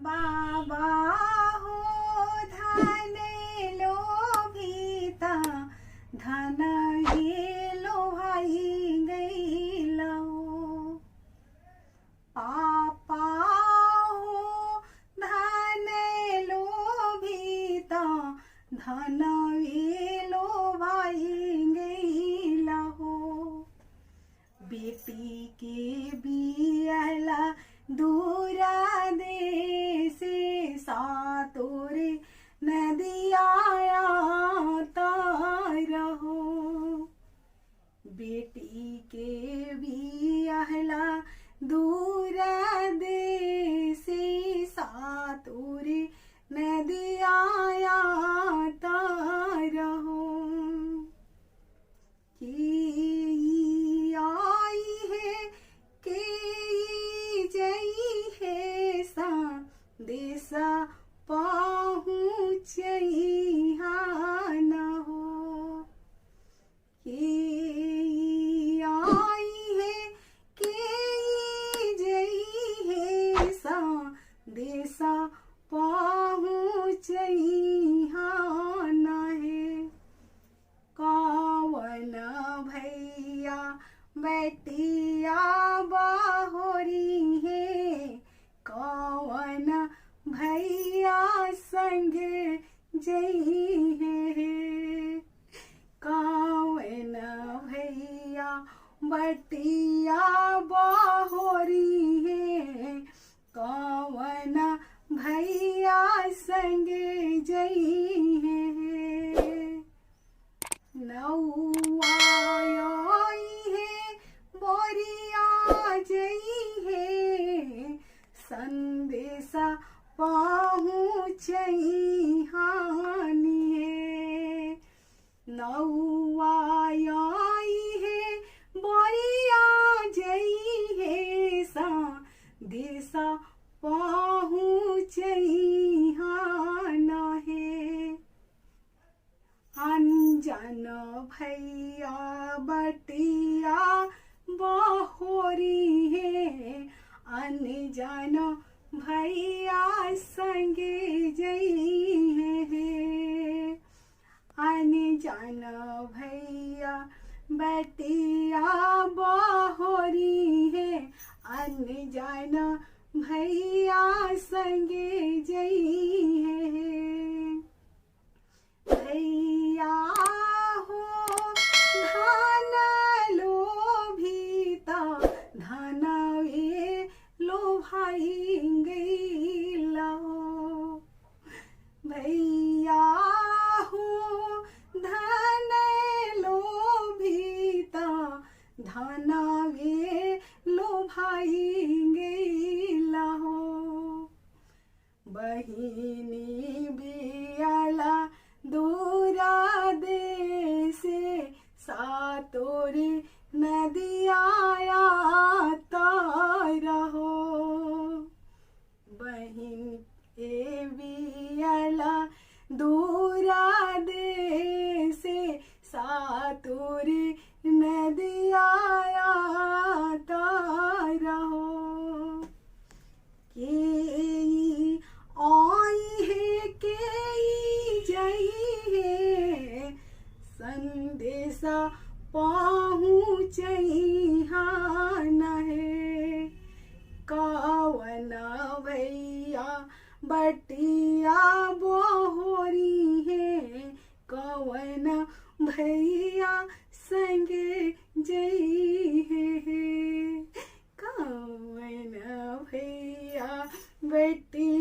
बाबा हो धन लोभिता धन ही लोभाई गईलो। पापा हो धन लोभिता धन ही लोभाई गईलो। बेटी के बियाला दूरा देश सातोरे नदिया रहो। बेटी के बियाला दूरा देश सातोरे नदिया रहो। देसा पहुँचइहा न हो। के आई है के जई है सा देसा पहुँचइहा न है। कौन भैया बेटिया बहोरी है। कौन भैया संग जई है। कौन भैया बटिया बहोरी है। कौन भैया संग जई है। नौआ है बोरिया जई है। संदेशा पहुँचइहानी है। नौआ है बोरिया जई है। संदेशा पहुँचइहान है। अनजान भैया बटिया बहोरी है। अनजान भैया संग जई है। अनजान भैया बटिया बहोरी है। अनजान भैया संग जई है। भैया हो धन लोभिता धन लोभाई गईलो। भैया हो धन लोभिता धन लोभाई गईलो। बहिनी बियाला दूरा देश सातोरे नदिया रहो। बहिन ए बियाला दूरा देश सातोरे नदिया रहो। के आई है के जई है। संदेशा पहुँचइहान है। कौन भैया बटिया बहोरी है। कौन भैया संग जई है। कौन भैया बटिया